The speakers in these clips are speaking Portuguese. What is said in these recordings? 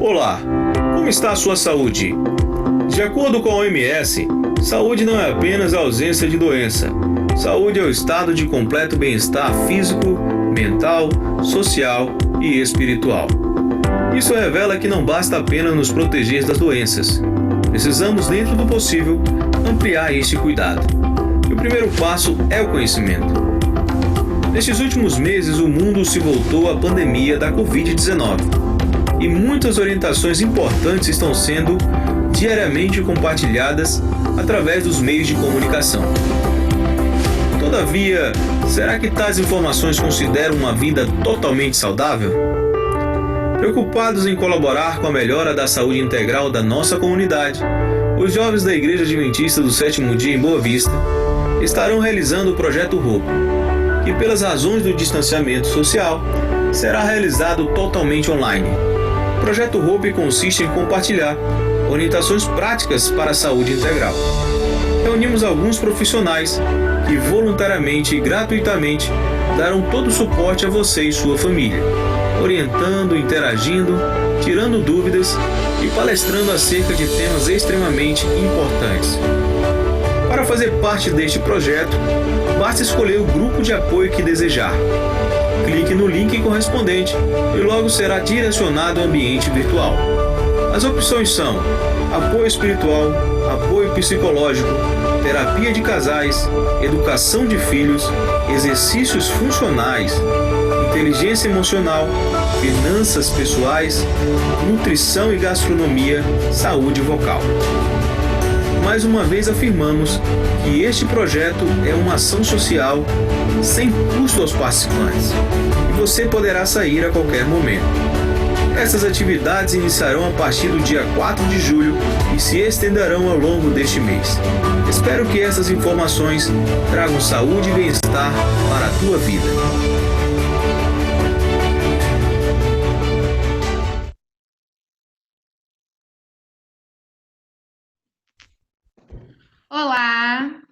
Olá, como está a sua saúde? De acordo com a OMS, saúde não é apenas a ausência de doença. Saúde é o estado de completo bem-estar físico, mental, social e espiritual. Isso revela que não basta apenas nos proteger das doenças. Precisamos, dentro do possível, ampliar este cuidado. E o primeiro passo é o conhecimento. Nestes últimos meses, o mundo se voltou à pandemia da Covid-19 e muitas orientações importantes estão sendo diariamente compartilhadas através dos meios de comunicação. Todavia, será que tais informações consideram uma vida totalmente saudável? Preocupados em colaborar com a melhora da saúde integral da nossa comunidade, os jovens da Igreja Adventista do Sétimo Dia em Boa Vista estarão realizando o Projeto Hope, que pelas razões do distanciamento social, será realizado totalmente online. O Projeto Hope consiste em compartilhar orientações práticas para a saúde integral. Reunimos alguns profissionais que voluntariamente e gratuitamente darão todo o suporte a você e sua família, orientando, interagindo, tirando dúvidas e palestrando acerca de temas extremamente importantes. Para fazer parte deste projeto, basta escolher o grupo de apoio que desejar. Clique no link correspondente e logo será direcionado ao ambiente virtual. As opções são apoio espiritual, apoio psicológico, terapia de casais, educação de filhos, exercícios funcionais, inteligência emocional, finanças pessoais, nutrição e gastronomia, saúde vocal. Mais uma vez afirmamos que este projeto é uma ação social sem custo aos participantes e você poderá sair a qualquer momento. Essas atividades iniciarão a partir do dia 4 de julho e se estenderão ao longo deste mês. Espero que essas informações tragam saúde e bem-estar para a tua vida. Olá!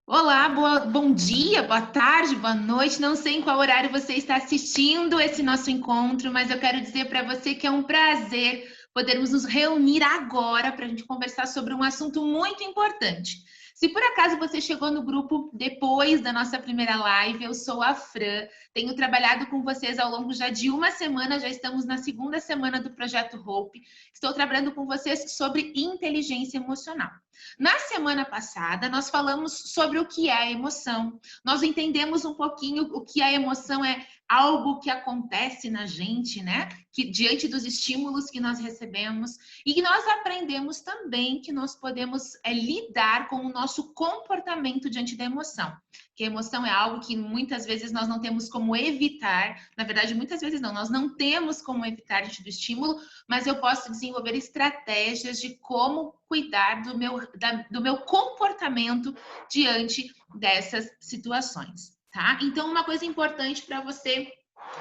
Olá, bom dia, boa tarde, boa noite. Não sei em qual horário você está assistindo esse nosso encontro, mas eu quero dizer para você que é um prazer podermos nos reunir agora para a gente conversar sobre um assunto muito importante. Se por acaso você chegou no grupo depois da nossa primeira live, eu sou a Fran, tenho trabalhado com vocês ao longo já de uma semana, já estamos na segunda semana do Projeto Hope, estou trabalhando com vocês sobre inteligência emocional. Na semana passada, nós falamos sobre o que é a emoção, nós entendemos um pouquinho o que a emoção é, algo que acontece na gente, né? Que diante dos estímulos que nós recebemos, e que nós aprendemos também que nós podemos lidar com o nosso comportamento diante da emoção. Que a emoção é algo que muitas vezes nós não temos como evitar, na verdade, muitas vezes não, nós não temos como evitar diante do estímulo, mas eu posso desenvolver estratégias de como cuidar do meu comportamento diante dessas situações. Tá? Então, uma coisa importante para você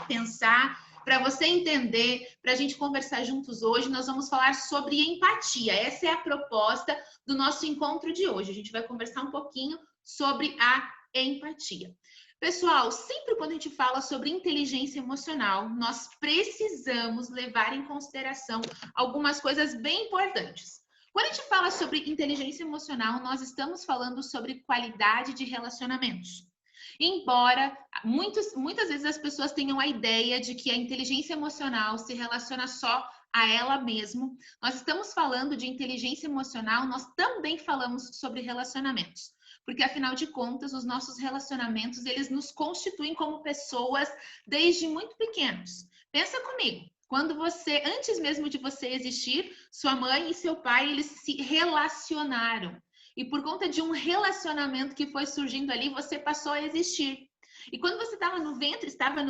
pensar, para você entender, para a gente conversar juntos hoje, nós vamos falar sobre empatia. Essa é a proposta do nosso encontro de hoje. A gente vai conversar um pouquinho sobre a empatia. Pessoal, sempre quando a gente fala sobre inteligência emocional, nós precisamos levar em consideração algumas coisas bem importantes. Quando a gente fala sobre inteligência emocional, nós estamos falando sobre qualidade de relacionamentos. Embora muitas vezes as pessoas tenham a ideia de que a inteligência emocional se relaciona só a ela mesma, nós estamos falando de inteligência emocional, nós também falamos sobre relacionamentos. Porque, afinal de contas, os nossos relacionamentos, eles nos constituem como pessoas desde muito pequenos. Pensa comigo. Quando você, antes mesmo de você existir, sua mãe e seu pai, eles se relacionaram. E por conta de um relacionamento que foi surgindo ali, você passou a existir. E quando você estava no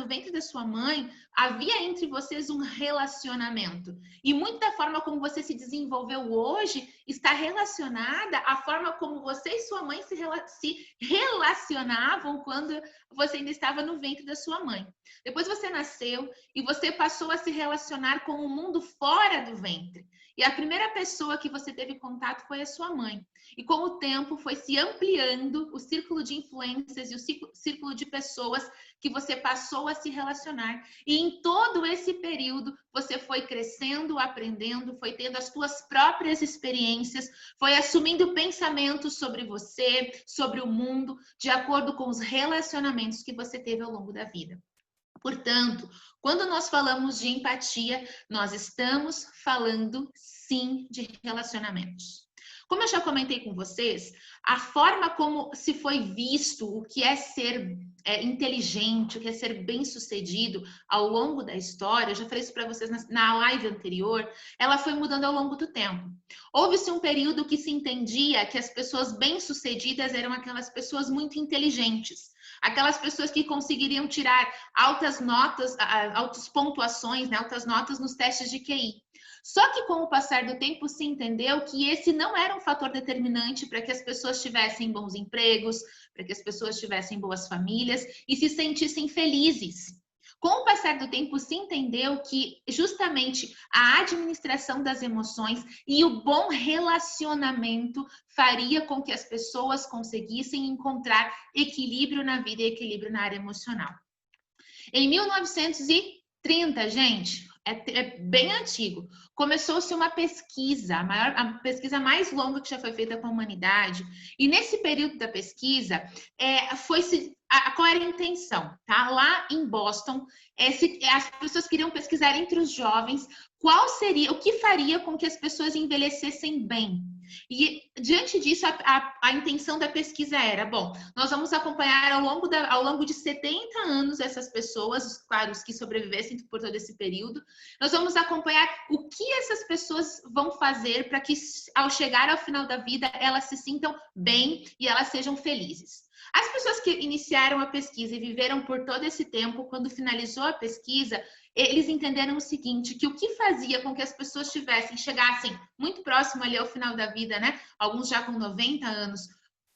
ventre da sua mãe, havia entre vocês um relacionamento. E muito da forma como você se desenvolveu hoje está relacionada à forma como você e sua mãe se relacionavam quando você ainda estava no ventre da sua mãe. Depois você nasceu e você passou a se relacionar com o mundo fora do ventre. E a primeira pessoa que você teve contato foi a sua mãe. E com o tempo foi se ampliando o círculo de influências e o círculo de pessoas que você passou a se relacionar. E em todo esse período, você foi crescendo, aprendendo, foi tendo as suas próprias experiências, foi assumindo pensamentos sobre você, sobre o mundo, de acordo com os relacionamentos que você teve ao longo da vida. Portanto, quando nós falamos de empatia, nós estamos falando, sim, de relacionamentos. Como eu já comentei com vocês, a forma como se foi visto o que é ser inteligente, o que é ser bem-sucedido ao longo da história, eu já falei isso para vocês na live anterior, ela foi mudando ao longo do tempo. Houve-se um período que se entendia que as pessoas bem-sucedidas eram aquelas pessoas muito inteligentes, aquelas pessoas que conseguiriam tirar altas notas, altas pontuações, né, altas notas nos testes de QI. Só que com o passar do tempo se entendeu que esse não era um fator determinante para que as pessoas tivessem bons empregos, para que as pessoas tivessem boas famílias e se sentissem felizes. Com o passar do tempo se entendeu que justamente a administração das emoções e o bom relacionamento faria com que as pessoas conseguissem encontrar equilíbrio na vida e equilíbrio na área emocional. Em 1930, gente, é bem antigo, começou-se uma pesquisa, a pesquisa mais longa que já foi feita com a humanidade, e nesse período da pesquisa, qual era a intenção? Tá? Lá em Boston, as pessoas queriam pesquisar entre os jovens o que faria com que as pessoas envelhecessem bem. E, diante disso, a intenção da pesquisa era, bom, nós vamos acompanhar ao longo de 70 anos essas pessoas, claro, os que sobrevivessem por todo esse período, nós vamos acompanhar o que essas pessoas vão fazer para que, ao chegar ao final da vida, elas se sintam bem e elas sejam felizes. As pessoas que iniciaram a pesquisa e viveram por todo esse tempo, quando finalizou a pesquisa, eles entenderam o seguinte, que o que fazia com que as pessoas chegassem muito próximo ali ao final da vida, né? Alguns já com 90 anos,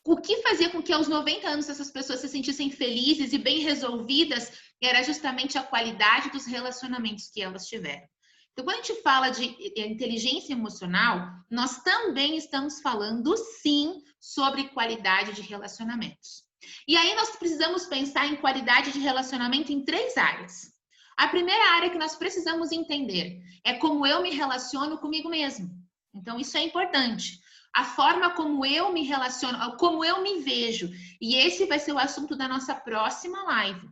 o que fazia com que aos 90 anos essas pessoas se sentissem felizes e bem resolvidas era justamente a qualidade dos relacionamentos que elas tiveram. Então, quando a gente fala de inteligência emocional, nós também estamos falando, sim, sobre qualidade de relacionamentos. E aí nós precisamos pensar em qualidade de relacionamento em 3 áreas. A primeira área que nós precisamos entender é como eu me relaciono comigo mesmo. Então, isso é importante. A forma como eu me relaciono, como eu me vejo. E esse vai ser o assunto da nossa próxima live.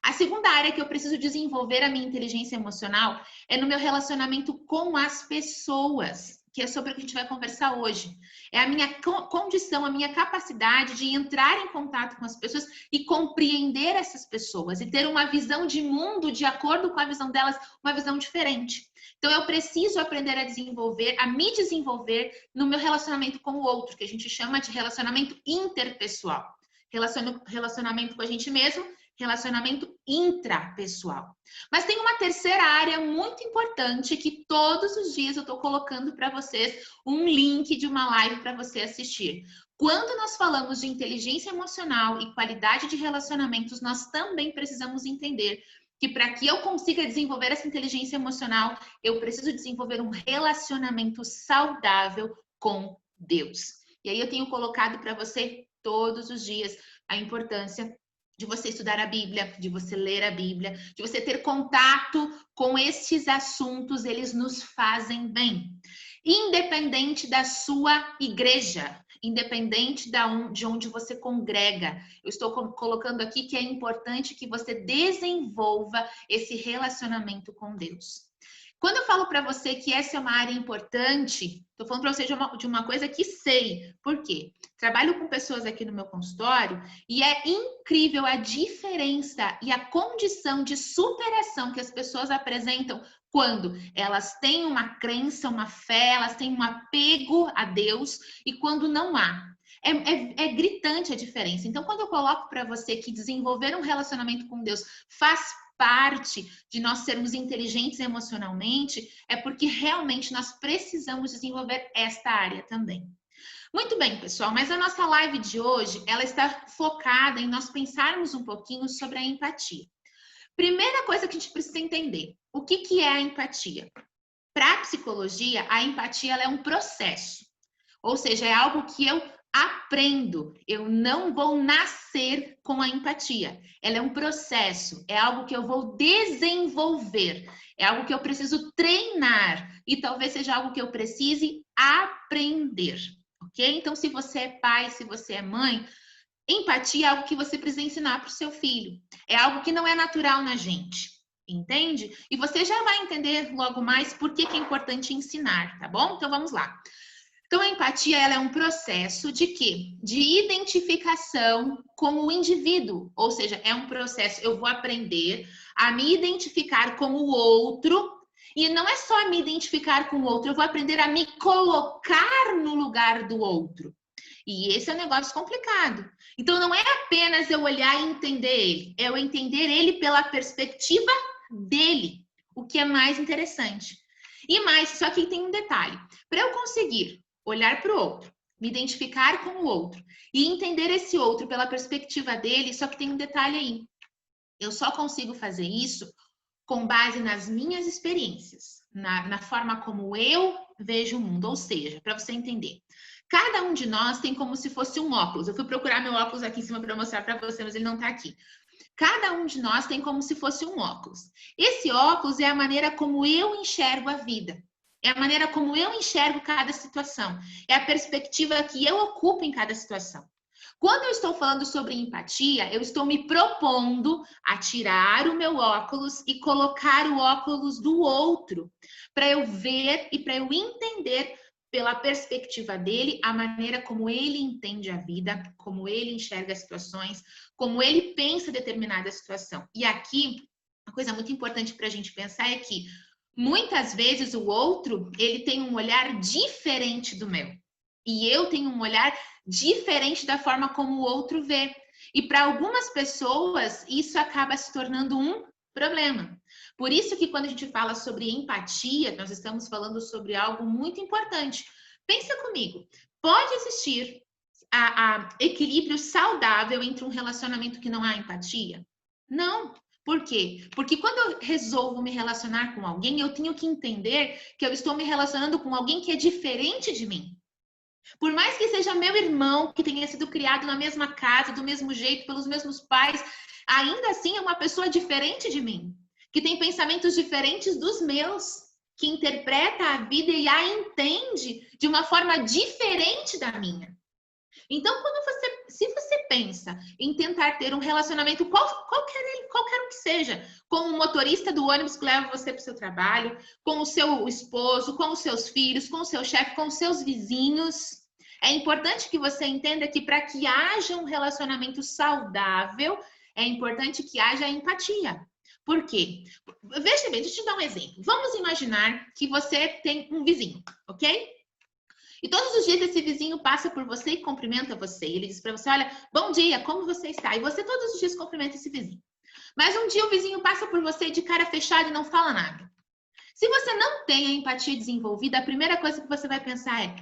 A segunda área que eu preciso desenvolver a minha inteligência emocional é no meu relacionamento com as pessoas, que é sobre o que a gente vai conversar hoje. É a minha condição, a minha capacidade de entrar em contato com as pessoas e compreender essas pessoas e ter uma visão de mundo de acordo com a visão delas, uma visão diferente. Então, eu preciso aprender a me desenvolver no meu relacionamento com o outro, que a gente chama de relacionamento interpessoal. Relacionamento com a gente mesmo, relacionamento intrapessoal. Mas tem uma terceira área muito importante que todos os dias eu estou colocando para vocês um link de uma live para você assistir. Quando nós falamos de inteligência emocional e qualidade de relacionamentos, nós também precisamos entender que para que eu consiga desenvolver essa inteligência emocional, eu preciso desenvolver um relacionamento saudável com Deus. E aí eu tenho colocado para você todos os dias a importância de você estudar a Bíblia, de você ler a Bíblia, de você ter contato com estes assuntos, eles nos fazem bem. Independente da sua igreja, independente de onde você congrega. Eu estou colocando aqui que é importante que você desenvolva esse relacionamento com Deus. Quando eu falo para você que essa é uma área importante, estou falando para você de uma coisa que sei. Por quê? Trabalho com pessoas aqui no meu consultório e é incrível a diferença e a condição de superação que as pessoas apresentam quando elas têm uma crença, uma fé, elas têm um apego a Deus e quando não há. É gritante a diferença. Então, quando eu coloco para você que desenvolver um relacionamento com Deus faz parte de nós sermos inteligentes emocionalmente, é porque realmente nós precisamos desenvolver esta área também. Muito bem, pessoal, mas a nossa live de hoje, ela está focada em nós pensarmos um pouquinho sobre a empatia. Primeira coisa que a gente precisa entender, o que é a empatia? Para a psicologia, a empatia ela é um processo. Ou seja, é algo que eu aprendo. Eu não vou nascer com a empatia. Ela é um processo, é algo que eu vou desenvolver, é algo que eu preciso treinar e talvez seja algo que eu precise aprender, ok? Então, se você é pai, se você é mãe, empatia é algo que você precisa ensinar para o seu filho. É algo que não é natural na gente, entende? E você já vai entender logo mais por que é importante ensinar, tá bom? Então, vamos lá. Então, a empatia ela é um processo de quê? De identificação com o indivíduo. Ou seja, é um processo, eu vou aprender a me identificar com o outro. E não é só me identificar com o outro, eu vou aprender a me colocar no lugar do outro. E esse é um negócio complicado. Então, não é apenas eu olhar e entender ele. É eu entender ele pela perspectiva dele. O que é mais interessante. E mais, só que tem um detalhe. Para eu conseguir olhar para o outro, me identificar com o outro e entender esse outro pela perspectiva dele, só que tem um detalhe aí. Eu só consigo fazer isso com base nas minhas experiências, na forma como eu vejo o mundo. Ou seja, para você entender, cada um de nós tem como se fosse um óculos. Eu fui procurar meu óculos aqui em cima para mostrar para você, mas ele não está aqui. Cada um de nós tem como se fosse um óculos. Esse óculos é a maneira como eu enxergo a vida. É a maneira como eu enxergo cada situação. É a perspectiva que eu ocupo em cada situação. Quando eu estou falando sobre empatia, eu estou me propondo a tirar o meu óculos e colocar o óculos do outro, para eu ver e para eu entender pela perspectiva dele a maneira como ele entende a vida, como ele enxerga as situações, como ele pensa determinada situação. E aqui, uma coisa muito importante para a gente pensar é que muitas vezes o outro, ele tem um olhar diferente do meu. E eu tenho um olhar diferente da forma como o outro vê. E para algumas pessoas, isso acaba se tornando um problema. Por isso que quando a gente fala sobre empatia, nós estamos falando sobre algo muito importante. Pensa comigo, pode existir equilíbrio saudável entre um relacionamento que não há empatia? Não. Por quê? Porque quando eu resolvo me relacionar com alguém, eu tenho que entender que eu estou me relacionando com alguém que é diferente de mim. Por mais que seja meu irmão, que tenha sido criado na mesma casa, do mesmo jeito, pelos mesmos pais, ainda assim é uma pessoa diferente de mim, que tem pensamentos diferentes dos meus, que interpreta a vida e a entende de uma forma diferente da minha. Então, se você pensa em tentar ter um relacionamento, qualquer um que seja, com o motorista do ônibus que leva você para o seu trabalho, com o seu esposo, com os seus filhos, com o seu chefe, com os seus vizinhos, é importante que você entenda que para que haja um relacionamento saudável, é importante que haja empatia. Por quê? Veja bem, deixa eu te dar um exemplo. Vamos imaginar que você tem um vizinho, ok? E todos os dias esse vizinho passa por você e cumprimenta você. Ele diz para você, olha, bom dia, como você está? E você todos os dias cumprimenta esse vizinho. Mas um dia o vizinho passa por você de cara fechada e não fala nada. Se você não tem a empatia desenvolvida, a primeira coisa que você vai pensar é,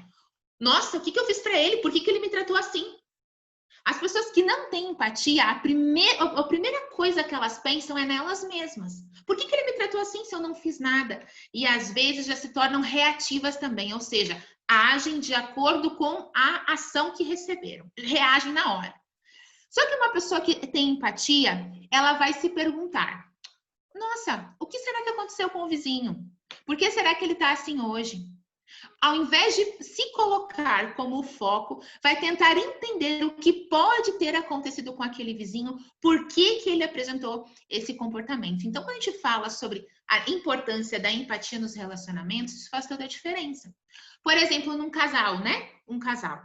nossa, o que eu fiz para ele? Por que ele me tratou assim? As pessoas que não têm empatia, a primeira coisa que elas pensam é nelas mesmas. Por que ele me tratou assim se eu não fiz nada? E às vezes já se tornam reativas também, ou seja, agem de acordo com a ação que receberam, reagem na hora. Só que uma pessoa que tem empatia, ela vai se perguntar, nossa, o que será que aconteceu com o vizinho? Por que será que ele está assim hoje? Ao invés de se colocar como foco, vai tentar entender o que pode ter acontecido com aquele vizinho, por que ele apresentou esse comportamento. Então, quando a gente fala sobre a importância da empatia nos relacionamentos, isso faz toda a diferença. Por exemplo, num casal, né? Um casal.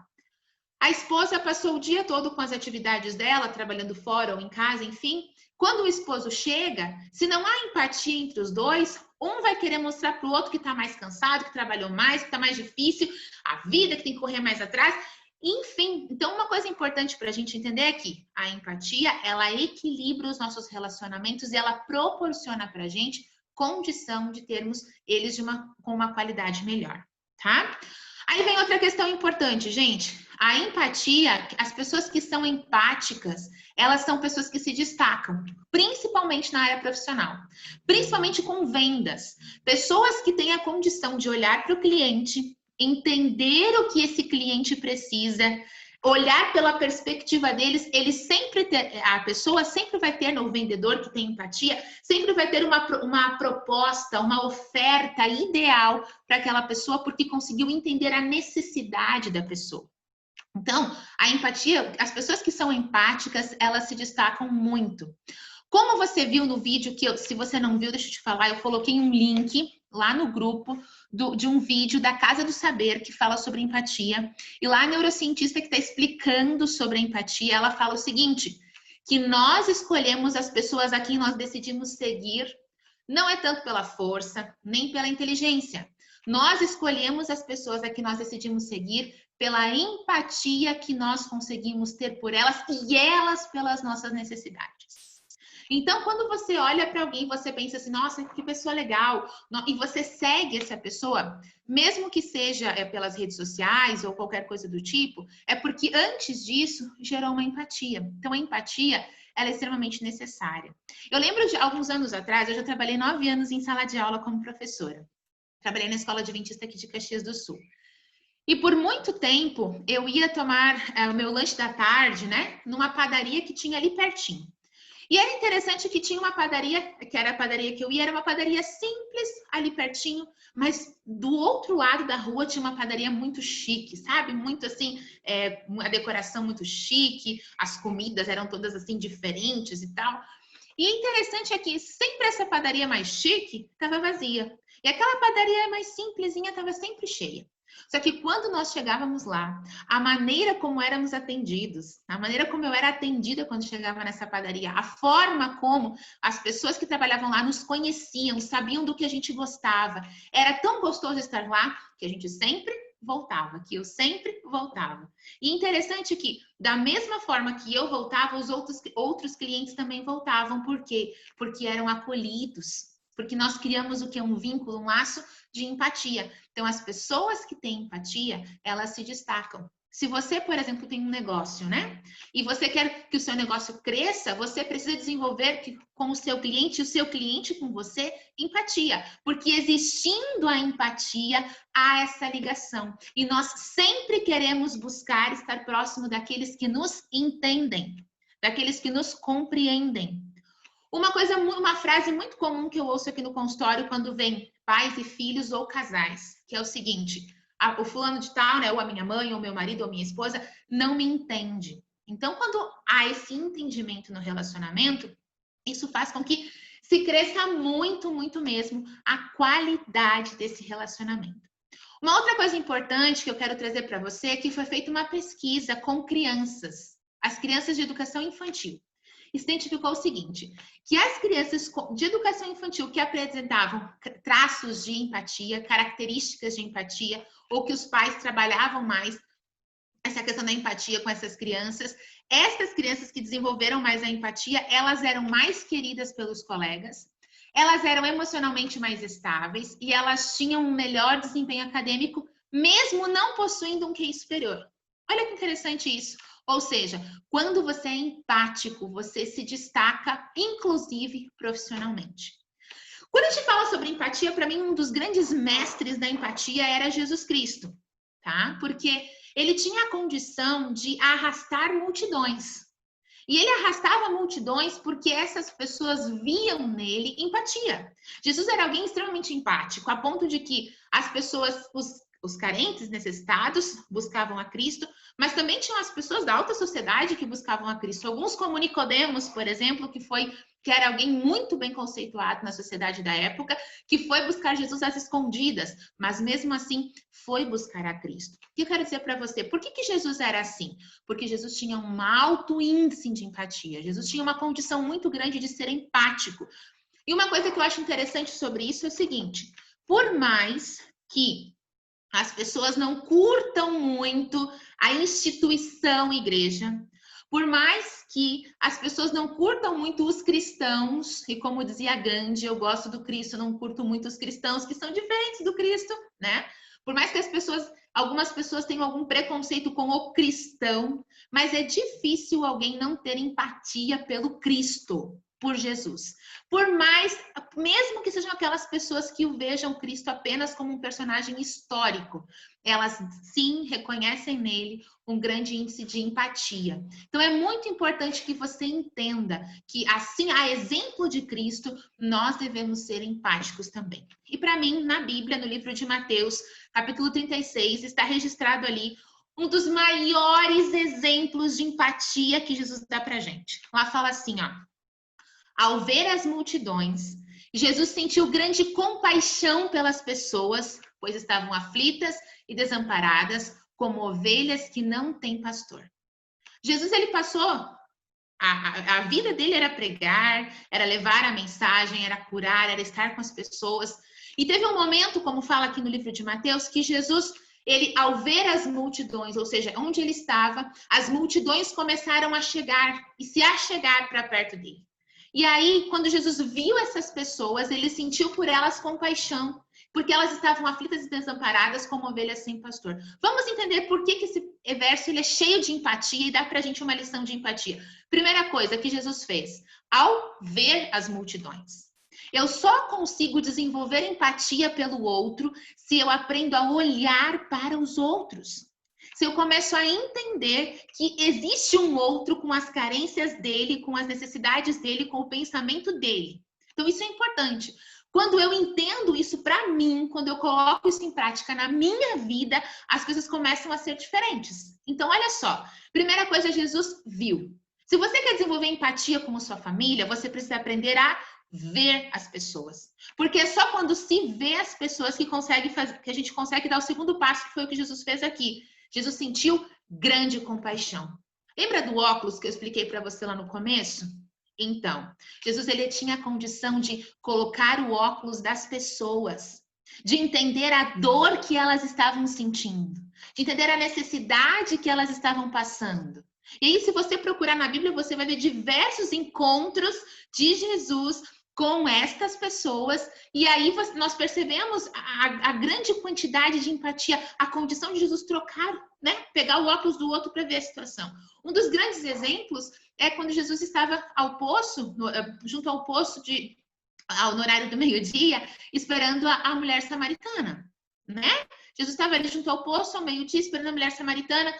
A esposa passou o dia todo com as atividades dela, trabalhando fora ou em casa, enfim. Quando o esposo chega, se não há empatia entre os dois, um vai querer mostrar para o outro que está mais cansado, que trabalhou mais, que está mais difícil, a vida que tem que correr mais atrás. Enfim, então uma coisa importante para a gente entender é que a empatia, ela equilibra os nossos relacionamentos e ela proporciona para a gente condição de termos eles com uma qualidade melhor, tá? Aí vem outra questão importante, gente. A empatia, as pessoas que são empáticas, elas são pessoas que se destacam, principalmente na área profissional, principalmente com vendas. Pessoas que têm a condição de olhar para o cliente, entender o que esse cliente precisa, olhar pela perspectiva deles, a pessoa sempre vai ter, o vendedor que tem empatia, sempre vai ter uma proposta, uma oferta ideal para aquela pessoa, porque conseguiu entender a necessidade da pessoa. Então, a empatia, as pessoas que são empáticas, elas se destacam muito. Como você viu no vídeo, se você não viu, deixa eu te falar, eu coloquei um link lá no grupo de um vídeo da Casa do Saber que fala sobre empatia. E lá a neurocientista que está explicando sobre a empatia, ela fala o seguinte, que nós escolhemos as pessoas a quem nós decidimos seguir, não é tanto pela força, nem pela inteligência. Nós escolhemos as pessoas a quem nós decidimos seguir pela empatia que nós conseguimos ter por elas e elas pelas nossas necessidades. Então, quando você olha para alguém, você pensa assim, nossa, que pessoa legal, e você segue essa pessoa, mesmo que seja pelas redes sociais ou qualquer coisa do tipo, é porque antes disso gerou uma empatia. Então, a empatia, ela é extremamente necessária. Eu lembro de alguns anos atrás, eu já trabalhei 9 anos em sala de aula como professora. Trabalhei na Escola Adventista aqui de Caxias do Sul. E por muito tempo, eu ia tomar o meu lanche da tarde, né, numa padaria que tinha ali pertinho. E era interessante que tinha uma padaria, que era a padaria que eu ia, era uma padaria simples ali pertinho, mas do outro lado da rua tinha uma padaria muito chique, sabe? Muito assim, a decoração muito chique, as comidas eram todas assim diferentes e tal. E interessante é que sempre essa padaria mais chique estava vazia. E aquela padaria mais simplesinha estava sempre cheia. Só que quando nós chegávamos lá, a maneira como éramos atendidos, a maneira como eu era atendida quando chegava nessa padaria, a forma como as pessoas que trabalhavam lá nos conheciam, sabiam do que a gente gostava, era tão gostoso estar lá que a gente sempre voltava, que eu sempre voltava. E interessante que, da mesma forma que eu voltava, os outros clientes também voltavam. Por quê? Porque eram acolhidos. Porque nós criamos o que é um vínculo, um laço de empatia. Então, as pessoas que têm empatia, elas se destacam. Se você, por exemplo, tem um negócio, né? E você quer que o seu negócio cresça, você precisa desenvolver com o seu cliente com você, empatia. Porque existindo a empatia, há essa ligação. E nós sempre queremos buscar estar próximo daqueles que nos entendem, daqueles que nos compreendem. Uma frase muito comum que eu ouço aqui no consultório quando vem pais e filhos ou casais, que é o seguinte: o fulano de tal, né, ou a minha mãe, ou meu marido, ou minha esposa, não me entende. Então, quando há esse entendimento no relacionamento, isso faz com que se cresça muito, muito mesmo a qualidade desse relacionamento. Uma outra coisa importante que eu quero trazer para você é que foi feita uma pesquisa com crianças, as crianças de educação infantil. Se identificou o seguinte, que as crianças de educação infantil que apresentavam traços de empatia, características de empatia, ou que os pais trabalhavam mais essa questão da empatia com essas crianças, essas crianças que desenvolveram mais a empatia, elas eram mais queridas pelos colegas, elas eram emocionalmente mais estáveis e elas tinham um melhor desempenho acadêmico, mesmo não possuindo um QI superior. Olha que interessante isso. Ou seja, quando você é empático, você se destaca, inclusive profissionalmente. Quando a gente fala sobre empatia, para mim, um dos grandes mestres da empatia era Jesus Cristo, tá? Porque ele tinha a condição de arrastar multidões. E ele arrastava multidões porque essas pessoas viam nele empatia. Jesus era alguém extremamente empático, a ponto de que as pessoas, os carentes, necessitados, buscavam a Cristo, mas também tinham as pessoas da alta sociedade que buscavam a Cristo. Alguns como Nicodemos, por exemplo, que era alguém muito bem conceituado na sociedade da época, que foi buscar Jesus às escondidas, mas mesmo assim foi buscar a Cristo. O que eu quero dizer para você? Por que Jesus era assim? Porque Jesus tinha um alto índice de empatia. Jesus tinha uma condição muito grande de ser empático. E uma coisa que eu acho interessante sobre isso é o seguinte, por mais que as pessoas não curtam muito a instituição igreja, por mais que as pessoas não curtam muito os cristãos, e como dizia Gandhi, eu gosto do Cristo, não curto muito os cristãos que são diferentes do Cristo, né? Por mais que as pessoas Algumas pessoas têm algum preconceito com o cristão, mas é difícil alguém não ter empatia pelo Cristo, por Jesus. Por mais, mesmo que sejam aquelas pessoas que o vejam Cristo apenas como um personagem histórico, elas sim reconhecem nele um grande índice de empatia. Então é muito importante que você entenda que, assim, a exemplo de Cristo, nós devemos ser empáticos também. E para mim, na Bíblia, no livro de Mateus, capítulo 36, está registrado ali um dos maiores exemplos de empatia que Jesus dá pra gente. Lá fala assim, ó: ao ver as multidões, Jesus sentiu grande compaixão pelas pessoas, pois estavam aflitas e desamparadas, como ovelhas que não têm pastor. Jesus, ele passou, a vida dele era pregar, era levar a mensagem, era curar, era estar com as pessoas. E teve um momento, como fala aqui no livro de Mateus, que Jesus, ele, ao ver as multidões, ou seja, onde ele estava, as multidões começaram a chegar e se achegar para perto dele. E aí, quando Jesus viu essas pessoas, ele sentiu por elas compaixão, porque elas estavam aflitas e desamparadas como ovelhas sem pastor. Vamos entender por que esse verso ele é cheio de empatia e dá pra gente uma lição de empatia. Primeira coisa que Jesus fez, ao ver as multidões. Eu só consigo desenvolver empatia pelo outro se eu aprendo a olhar para os outros. Se eu começo a entender que existe um outro com as carências dele, com as necessidades dele, com o pensamento dele. Então, isso é importante. Quando eu entendo isso para mim, quando eu coloco isso em prática na minha vida, as coisas começam a ser diferentes. Então, olha só. Primeira coisa, Jesus viu. Se você quer desenvolver empatia com a sua família, você precisa aprender a ver as pessoas. Porque é só quando se vê as pessoas que a gente consegue dar o segundo passo, que foi o que Jesus fez aqui. Jesus sentiu grande compaixão. Lembra do óculos que eu expliquei para você lá no começo? Então, Jesus ele tinha a condição de colocar o óculos das pessoas, de entender a dor que elas estavam sentindo, de entender a necessidade que elas estavam passando. E aí, se você procurar na Bíblia, você vai ver diversos encontros de Jesus com estas pessoas, e aí nós percebemos a grande quantidade de empatia, a condição de Jesus trocar, né? Pegar o óculos do outro para ver a situação. Um dos grandes exemplos é quando Jesus estava ao poço, junto ao poço no horário do meio-dia, esperando a mulher samaritana, né? Jesus estava ali junto ao poço ao meio-dia, esperando a mulher samaritana.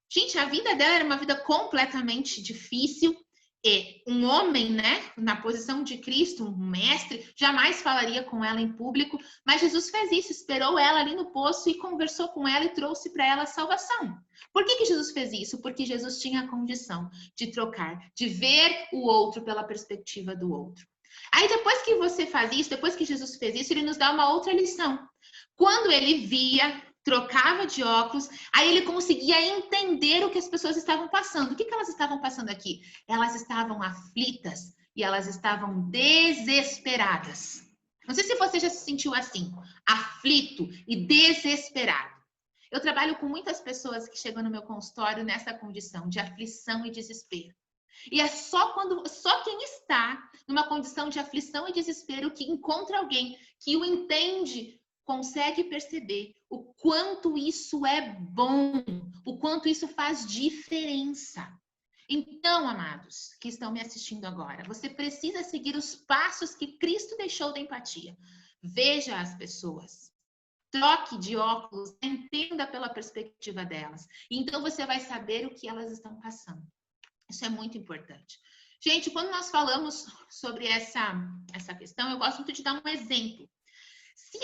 Gente, a vida dela era uma vida completamente difícil. E um homem, né, na posição de Cristo, um mestre, jamais falaria com ela em público, mas Jesus fez isso, esperou ela ali no poço e conversou com ela e trouxe para ela a salvação. Por que Jesus fez isso? Porque Jesus tinha a condição de trocar, de ver o outro pela perspectiva do outro. Aí depois que você faz isso, depois que Jesus fez isso, ele nos dá uma outra lição. Quando ele via, trocava de óculos, aí ele conseguia entender o que as pessoas estavam passando. O que elas estavam passando aqui? Elas estavam aflitas e elas estavam desesperadas. Não sei se você já se sentiu assim, aflito e desesperado. Eu trabalho com muitas pessoas que chegam no meu consultório nessa condição de aflição e desespero. E é só quem está numa condição de aflição e desespero que encontra alguém que o entende, consegue perceber o quanto isso é bom, o quanto isso faz diferença. Então, amados, que estão me assistindo agora, você precisa seguir os passos que Cristo deixou da empatia. Veja as pessoas. Troque de óculos, entenda pela perspectiva delas. Então, você vai saber o que elas estão passando. Isso é muito importante. Gente, quando nós falamos sobre essa questão, eu gosto muito de dar um exemplo.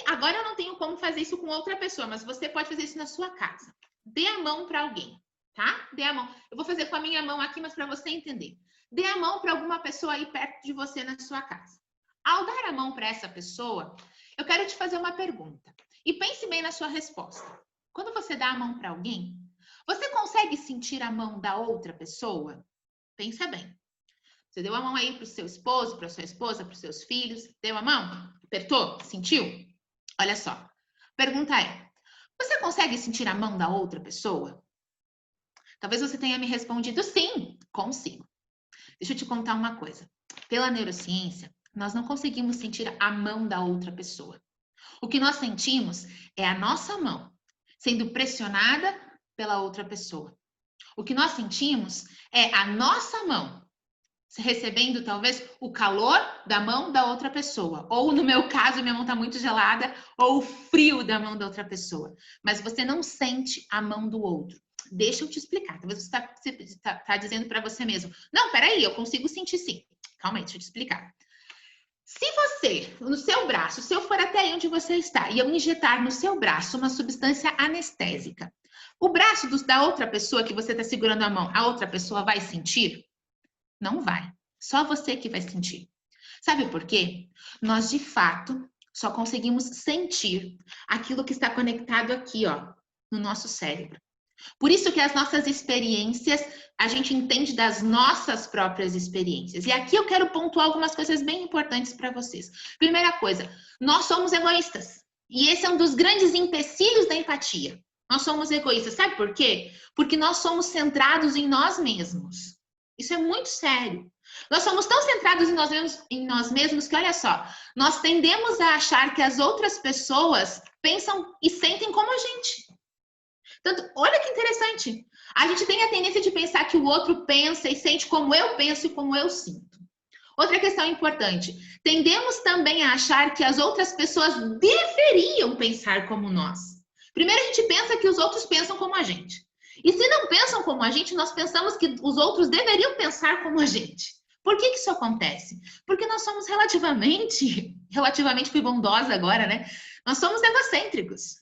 Agora eu não tenho como fazer isso com outra pessoa, mas você pode fazer isso na sua casa. Dê a mão para alguém, tá? Dê a mão. Eu vou fazer com a minha mão aqui, mas para você entender. Dê a mão para alguma pessoa aí perto de você na sua casa. Ao dar a mão para essa pessoa, eu quero te fazer uma pergunta. E pense bem na sua resposta. Quando você dá a mão para alguém, você consegue sentir a mão da outra pessoa? Pensa bem. Você deu a mão aí para o seu esposo, para a sua esposa, para os seus filhos. Deu a mão? Apertou? Sentiu? Olha só. Pergunta é: você consegue sentir a mão da outra pessoa? Talvez você tenha me respondido sim, consigo. Deixa eu te contar uma coisa. Pela neurociência, nós não conseguimos sentir a mão da outra pessoa. O que nós sentimos é a nossa mão sendo pressionada pela outra pessoa. O que nós sentimos é a nossa mão recebendo talvez o calor da mão da outra pessoa. Ou no meu caso, minha mão está muito gelada, ou o frio da mão da outra pessoa. Mas você não sente a mão do outro. Deixa eu te explicar. Talvez você está dizendo para você mesmo, não, peraí, eu consigo sentir sim. Calma aí, deixa eu te explicar. Se você, no seu braço, se eu for até aí onde você está e eu injetar no seu braço uma substância anestésica, o braço da outra pessoa que você está segurando a mão, a outra pessoa vai sentir? Não vai. Só você que vai sentir. Sabe por quê? Nós, de fato, só conseguimos sentir aquilo que está conectado aqui, ó, no nosso cérebro. Por isso que as nossas experiências, a gente entende das nossas próprias experiências. E aqui eu quero pontuar algumas coisas bem importantes para vocês. Primeira coisa, nós somos egoístas. E esse é um dos grandes empecilhos da empatia. Nós somos egoístas. Sabe por quê? Porque nós somos centrados em nós mesmos. Isso é muito sério. Nós somos tão centrados em nós mesmos que, olha só, nós tendemos a achar que as outras pessoas pensam e sentem como a gente. Tanto, olha que interessante. A gente tem a tendência de pensar que o outro pensa e sente como eu penso e como eu sinto. Outra questão importante. Tendemos também a achar que as outras pessoas deveriam pensar como nós. Primeiro a gente pensa que os outros pensam como a gente. E se não pensam como a gente, nós pensamos que os outros deveriam pensar como a gente. Por que isso acontece? Porque nós somos relativamente fui bondosa agora, né? Nós somos egocêntricos.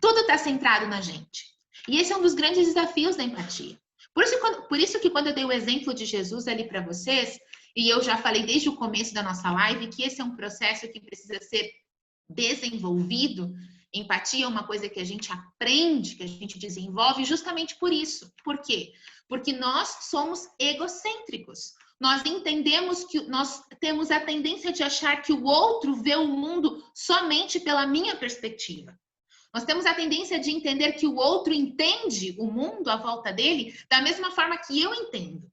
Tudo está centrado na gente. E esse é um dos grandes desafios da empatia. Por isso que quando eu dei o exemplo de Jesus ali para vocês, e eu já falei desde o começo da nossa live que esse é um processo que precisa ser desenvolvido. Empatia é uma coisa que a gente aprende, que a gente desenvolve justamente por isso. Por quê? Porque nós somos egocêntricos. Nós entendemos que nós temos a tendência de achar que o outro vê o mundo somente pela minha perspectiva. Nós temos a tendência de entender que o outro entende o mundo à volta dele da mesma forma que eu entendo.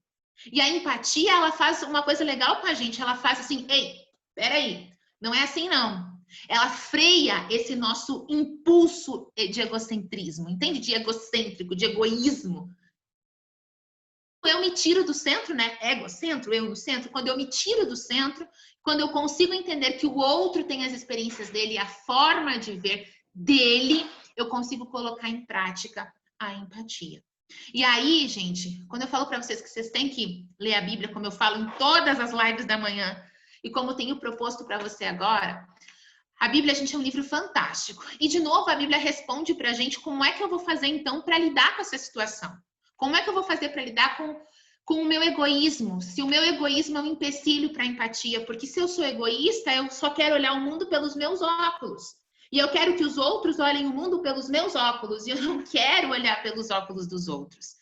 E a empatia, ela faz uma coisa legal com a gente. Ela faz assim, ei, peraí, não é assim não. Ela freia esse nosso impulso de egocentrismo, entende? De egocêntrico, de egoísmo. Eu me tiro do centro, né? Egocentro, eu no centro. Quando eu me tiro do centro, quando eu consigo entender que o outro tem as experiências dele, a forma de ver dele, eu consigo colocar em prática a empatia. E aí, gente, quando eu falo para vocês que vocês têm que ler a Bíblia, como eu falo em todas as lives da manhã, e como eu tenho proposto para você agora, a Bíblia, gente, é um livro fantástico. E, de novo, a Bíblia responde para a gente como é que eu vou fazer, então, para lidar com essa situação. Como é que eu vou fazer para lidar com o meu egoísmo? Se o meu egoísmo é um empecilho para a empatia. Porque se eu sou egoísta, eu só quero olhar o mundo pelos meus óculos. E eu quero que os outros olhem o mundo pelos meus óculos. E eu não quero olhar pelos óculos dos outros.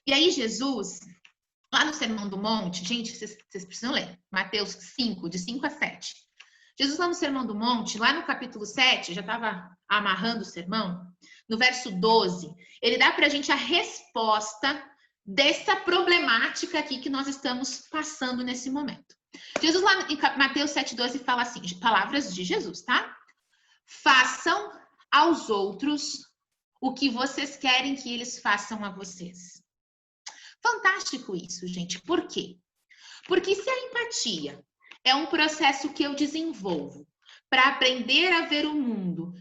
E aí, Jesus, lá no Sermão do Monte, gente, vocês precisam ler. Mateus 5, de 5 a 7. Jesus lá no Sermão do Monte, lá no capítulo 7, já estava amarrando o sermão, no verso 12, ele dá para a gente a resposta dessa problemática aqui que nós estamos passando nesse momento. Jesus lá em Mateus 7,12 fala assim, palavras de Jesus, tá? Façam aos outros o que vocês querem que eles façam a vocês. Fantástico isso, gente. Por quê? Porque se a empatia é um processo que eu desenvolvo para aprender a ver o mundo,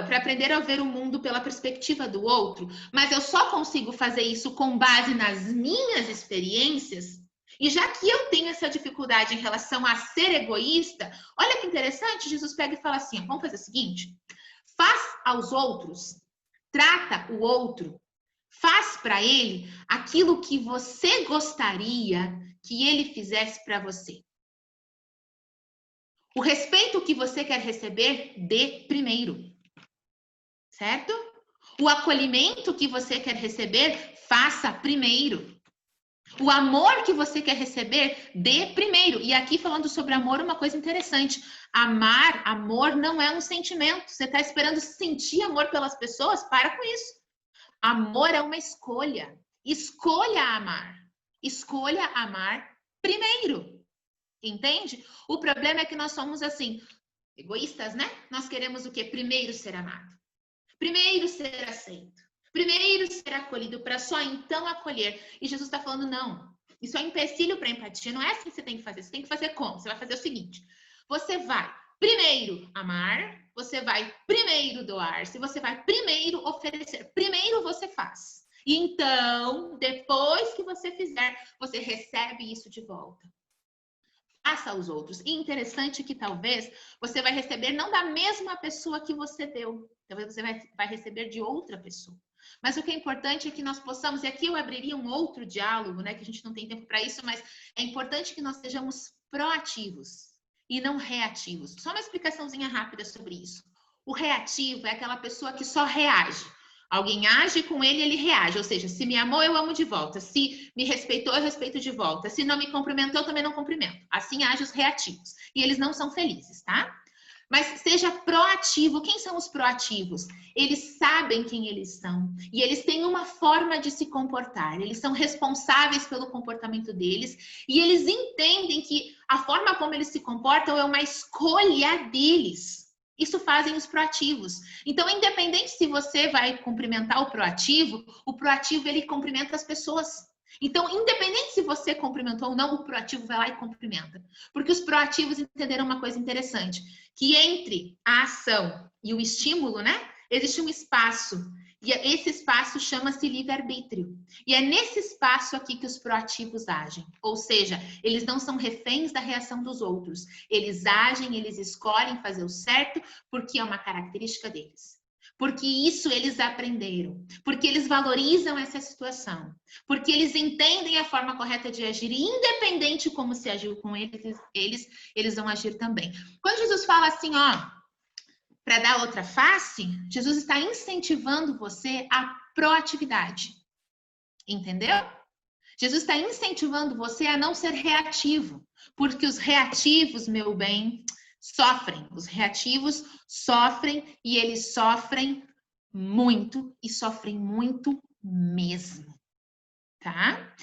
para aprender a ver o mundo pela perspectiva do outro, mas eu só consigo fazer isso com base nas minhas experiências, e já que eu tenho essa dificuldade em relação a ser egoísta, olha que interessante, Jesus pega e fala assim, vamos fazer o seguinte, faz aos outros, trata o outro, faz para ele aquilo que você gostaria que ele fizesse para você. O respeito que você quer receber, dê primeiro. Certo? O acolhimento que você quer receber, faça primeiro. O amor que você quer receber, dê primeiro. E aqui falando sobre amor, uma coisa interessante. Amor não é um sentimento. Você está esperando sentir amor pelas pessoas? Para com isso. Amor é uma escolha. Escolha amar. Escolha amar primeiro. Entende? O problema é que nós somos assim, egoístas, né? Nós queremos o quê? Primeiro ser amado. primeiro ser aceito, primeiro ser acolhido, para só então acolher. E Jesus está falando, não, isso é um empecilho para empatia, não é assim que você tem que fazer. Você tem que fazer como? Você vai fazer o seguinte, você vai primeiro amar, você vai primeiro doar-se, você vai primeiro oferecer, primeiro você faz. E então, depois que você fizer, você recebe isso de volta. Faça aos outros. E interessante que talvez você vai receber não da mesma pessoa que você deu. Talvez você vai receber de outra pessoa. Mas o que é importante é que nós possamos, e aqui eu abriria um outro diálogo, né, que a gente não tem tempo para isso, mas é importante que nós sejamos proativos e não reativos. Só uma explicaçãozinha rápida sobre isso. O reativo é aquela pessoa que só reage. Alguém age com ele, ele reage. Ou seja, se me amou, eu amo de volta. Se me respeitou, eu respeito de volta. Se não me cumprimentou, eu também não cumprimento. Assim agem os reativos. E eles não são felizes, tá? Mas seja proativo. Quem são os proativos? Eles sabem quem eles são. E eles têm uma forma de se comportar. Eles são responsáveis pelo comportamento deles. E eles entendem que a forma como eles se comportam é uma escolha deles. Isso fazem os proativos. Então, independente se você vai cumprimentar o proativo ele cumprimenta as pessoas. Então, independente se você cumprimentou ou não, o proativo vai lá e cumprimenta. Porque os proativos entenderam uma coisa interessante, que entre a ação e o estímulo, né, existe um espaço. E esse espaço chama-se livre-arbítrio. E é nesse espaço aqui que os proativos agem. Ou seja, eles não são reféns da reação dos outros. Eles agem, eles escolhem fazer o certo porque é uma característica deles. Porque isso eles aprenderam. Porque eles valorizam essa situação. Porque eles entendem a forma correta de agir. E independente como se agiu com eles vão agir também. Quando Jesus fala assim, ó, para dar outra face, Jesus está incentivando você à proatividade. Entendeu? Jesus está incentivando você a não ser reativo. Porque os reativos, meu bem, sofrem. Os reativos sofrem e eles sofrem muito e sofrem muito mesmo. Tá?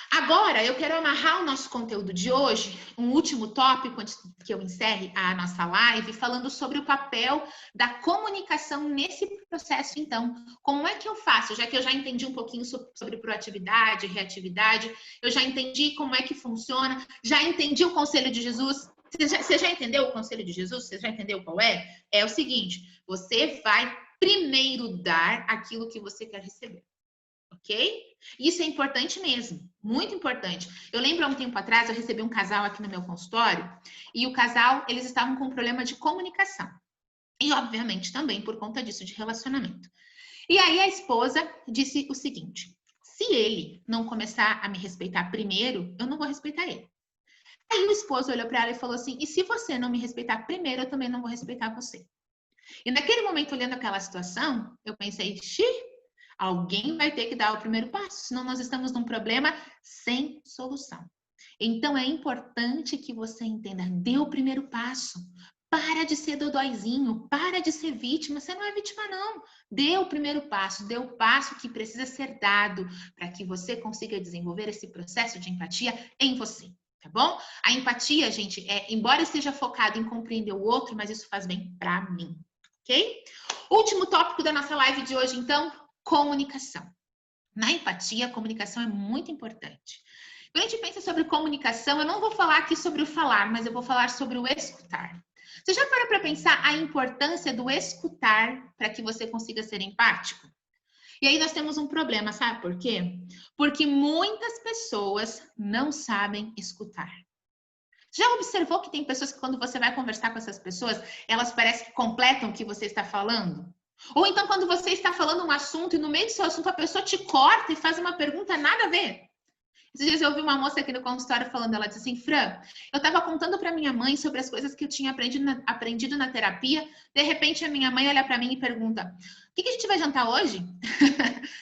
Agora, eu quero amarrar o nosso conteúdo de hoje, um último tópico antes que eu encerre a nossa live, falando sobre o papel da comunicação nesse processo, então. Como é que eu faço? Já que eu já entendi um pouquinho sobre proatividade, reatividade, eu já entendi como é que funciona, já entendi o conselho de Jesus. Você já entendeu o conselho de Jesus? Você já entendeu qual é? É o seguinte, você vai primeiro dar aquilo que você quer receber. Ok? Isso é importante mesmo, muito importante. Eu lembro há um tempo atrás, eu recebi um casal aqui no meu consultório e o casal, eles estavam com um problema de comunicação. E, obviamente, também por conta disso, de relacionamento. E aí a esposa disse o seguinte, se ele não começar a me respeitar primeiro, eu não vou respeitar ele. Aí o esposo olhou para ela e falou assim, e se você não me respeitar primeiro, eu também não vou respeitar você. E naquele momento, olhando aquela situação, eu pensei, alguém vai ter que dar o primeiro passo, senão nós estamos num problema sem solução. Então, é importante que você entenda, dê o primeiro passo. Para de ser dodóizinho, para de ser vítima. Você não é vítima, não. Dê o primeiro passo, dê o passo que precisa ser dado para que você consiga desenvolver esse processo de empatia em você, tá bom? A empatia, gente, embora esteja focado em compreender o outro, mas isso faz bem para mim, ok? Último tópico da nossa live de hoje, então, comunicação. Na empatia, a comunicação é muito importante. Quando a gente pensa sobre comunicação, eu não vou falar aqui sobre o falar, mas eu vou falar sobre o escutar. Você já parou para pensar a importância do escutar para que você consiga ser empático? E aí nós temos um problema, sabe por quê? Porque muitas pessoas não sabem escutar. Já observou que tem pessoas que quando você vai conversar com essas pessoas, elas parecem que completam o que você está falando? Ou então, quando você está falando um assunto e no meio do seu assunto a pessoa te corta e faz uma pergunta nada a ver. Esses dias eu ouvi uma moça aqui no consultório falando, ela disse assim, Fran, eu estava contando para minha mãe sobre as coisas que eu tinha aprendido na terapia, de repente a minha mãe olha para mim e pergunta, o que a gente vai jantar hoje?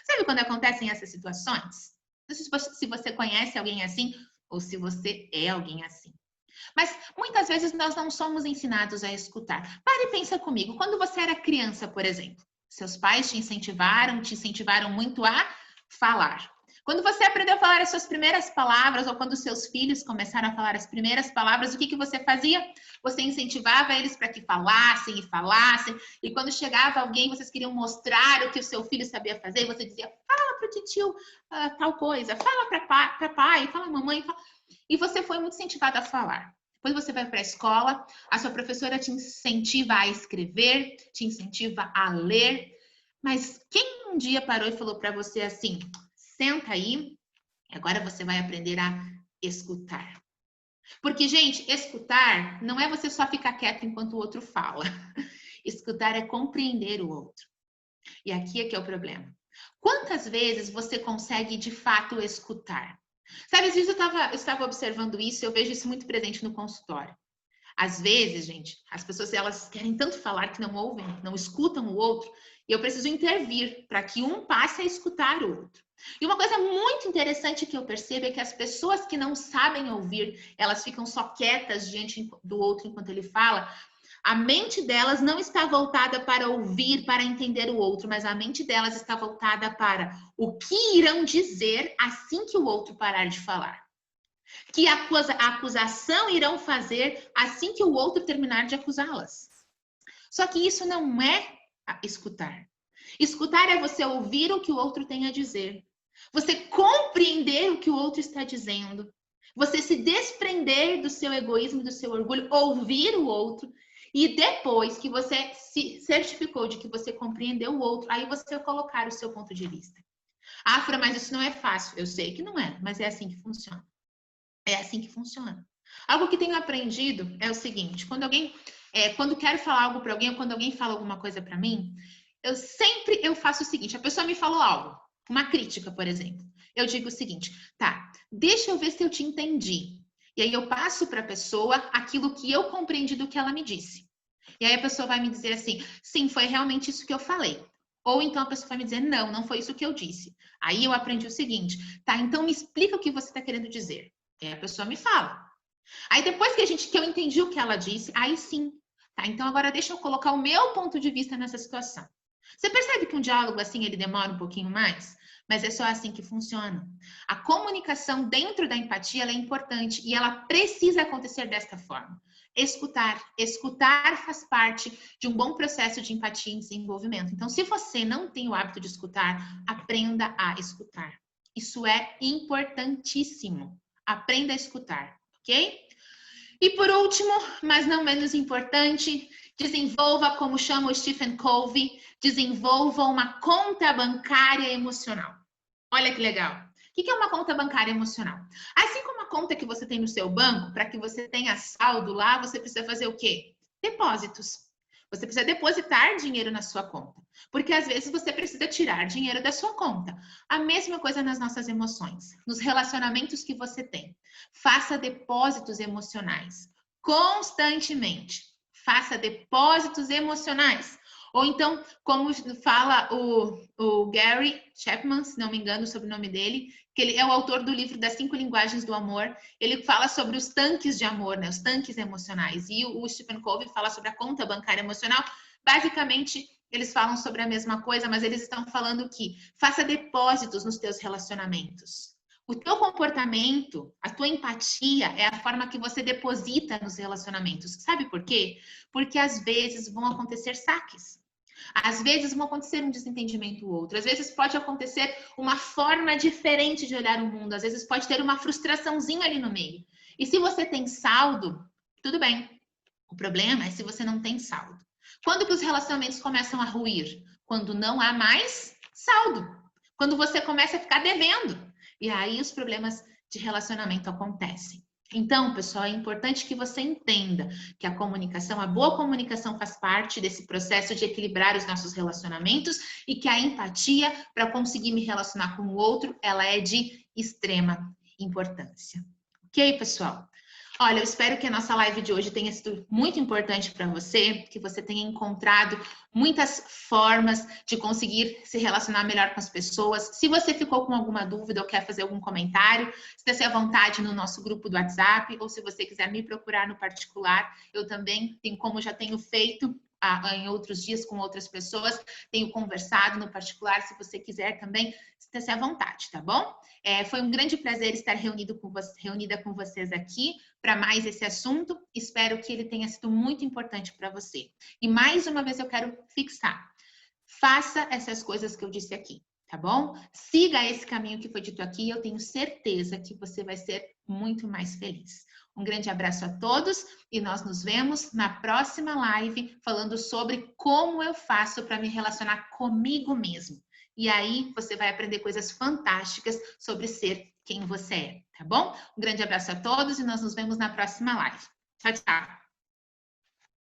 Sabe quando acontecem essas situações? Não sei se você conhece alguém assim ou se você é alguém assim. Mas muitas vezes nós não somos ensinados a escutar. Para e pensa comigo, quando você era criança, por exemplo, seus pais te incentivaram muito a falar. Quando você aprendeu a falar as suas primeiras palavras, ou quando seus filhos começaram a falar as primeiras palavras, o que você fazia? Você incentivava eles para que falassem e falassem, e quando chegava alguém, vocês queriam mostrar o que o seu filho sabia fazer, e você dizia, fala para o titio tal coisa, fala para pai, fala mamãe, fala... E você foi muito incentivado a falar. Depois você vai para a escola, a sua professora te incentiva a escrever, te incentiva a ler, mas quem um dia parou e falou para você assim, senta aí, agora você vai aprender a escutar. Porque, gente, escutar não é você só ficar quieto enquanto o outro fala. Escutar é compreender o outro. E aqui é que é o problema. Quantas vezes você consegue, de fato, escutar? Sabe, às vezes eu estava observando isso, eu vejo isso muito presente no consultório. Às vezes, gente, as pessoas elas querem tanto falar que não ouvem, não escutam o outro, e eu preciso intervir para que um passe a escutar o outro. E uma coisa muito interessante que eu percebo é que as pessoas que não sabem ouvir, elas ficam só quietas diante do outro enquanto ele fala. A mente delas não está voltada para ouvir, para entender o outro, mas a mente delas está voltada para o que irão dizer assim que o outro parar de falar. Que acusação irão fazer assim que o outro terminar de acusá-las. Só que isso não é escutar. Escutar é você ouvir o que o outro tem a dizer. Você compreender o que o outro está dizendo. Você se desprender do seu egoísmo, do seu orgulho, ouvir o outro. E depois que você se certificou de que você compreendeu o outro, aí você colocar o seu ponto de vista. Fran, mas isso não é fácil. Eu sei que não é, mas é assim que funciona. É assim que funciona. Algo que tenho aprendido é o seguinte, quando quero falar algo para alguém, ou quando alguém fala alguma coisa para mim, eu faço o seguinte, a pessoa me falou algo, uma crítica, por exemplo. Eu digo o seguinte, tá, deixa eu ver se eu te entendi. E aí eu passo para a pessoa aquilo que eu compreendi do que ela me disse. E aí a pessoa vai me dizer assim, sim, foi realmente isso que eu falei. Ou então a pessoa vai me dizer, não, não foi isso que eu disse. Aí eu aprendi o seguinte, tá, então me explica o que você está querendo dizer. E aí a pessoa me fala. Aí depois que eu entendi o que ela disse, aí sim. Tá, então agora deixa eu colocar o meu ponto de vista nessa situação. Você percebe que um diálogo assim, ele demora um pouquinho mais? Mas é só assim que funciona. A comunicação dentro da empatia, ela é importante e ela precisa acontecer desta forma. Escutar. Escutar faz parte de um bom processo de empatia e desenvolvimento. Então, se você não tem o hábito de escutar, aprenda a escutar. Isso é importantíssimo. Aprenda a escutar, ok? E por último, mas não menos importante, desenvolva, como chama o Stephen Covey, desenvolva uma conta bancária emocional. Olha que legal. O que é uma conta bancária emocional? Assim como a conta que você tem no seu banco, para que você tenha saldo lá, você precisa fazer o quê? Depósitos. Você precisa depositar dinheiro na sua conta. Porque às vezes você precisa tirar dinheiro da sua conta. A mesma coisa nas nossas emoções, nos relacionamentos que você tem. Faça depósitos emocionais constantemente. Faça depósitos emocionais. Ou então, como fala o Gary Chapman, se não me engano o sobrenome dele, que ele é o autor do livro das 5 linguagens do amor, ele fala sobre os tanques de amor, né? Os tanques emocionais. E o Stephen Covey fala sobre a conta bancária emocional. Basicamente, eles falam sobre a mesma coisa, mas eles estão falando que faça depósitos nos teus relacionamentos. O teu comportamento, a tua empatia é a forma que você deposita nos relacionamentos. Sabe por quê? Porque às vezes vão acontecer saques. Às vezes vão acontecer um desentendimento ou outro. Às vezes pode acontecer uma forma diferente de olhar o mundo. Às vezes pode ter uma frustraçãozinha ali no meio. E se você tem saldo, tudo bem. O problema é se você não tem saldo. Quando que os relacionamentos começam a ruir? Quando não há mais saldo. Quando você começa a ficar devendo. E aí os problemas de relacionamento acontecem. Então, pessoal, é importante que você entenda que a comunicação, a boa comunicação faz parte desse processo de equilibrar os nossos relacionamentos e que a empatia, para conseguir me relacionar com o outro, ela é de extrema importância. Ok, pessoal? Olha, eu espero que a nossa live de hoje tenha sido muito importante para você, que você tenha encontrado muitas formas de conseguir se relacionar melhor com as pessoas. Se você ficou com alguma dúvida ou quer fazer algum comentário, esteja-se à vontade no nosso grupo do WhatsApp, ou se você quiser me procurar no particular, eu também tenho, como já tenho feito em outros dias com outras pessoas, tenho conversado no particular, se você quiser também, esteja à vontade, tá bom? Foi um grande prazer estar reunida com vocês aqui para mais esse assunto. Espero que ele tenha sido muito importante para você. E mais uma vez eu quero fixar. Faça essas coisas que eu disse aqui, tá bom? Siga esse caminho que foi dito aqui, eu tenho certeza que você vai ser muito mais feliz. Um grande abraço a todos e nós nos vemos na próxima live falando sobre como eu faço para me relacionar comigo mesmo. E aí você vai aprender coisas fantásticas sobre ser quem você é, tá bom? Um grande abraço a todos e nós nos vemos na próxima live. Tchau, tchau!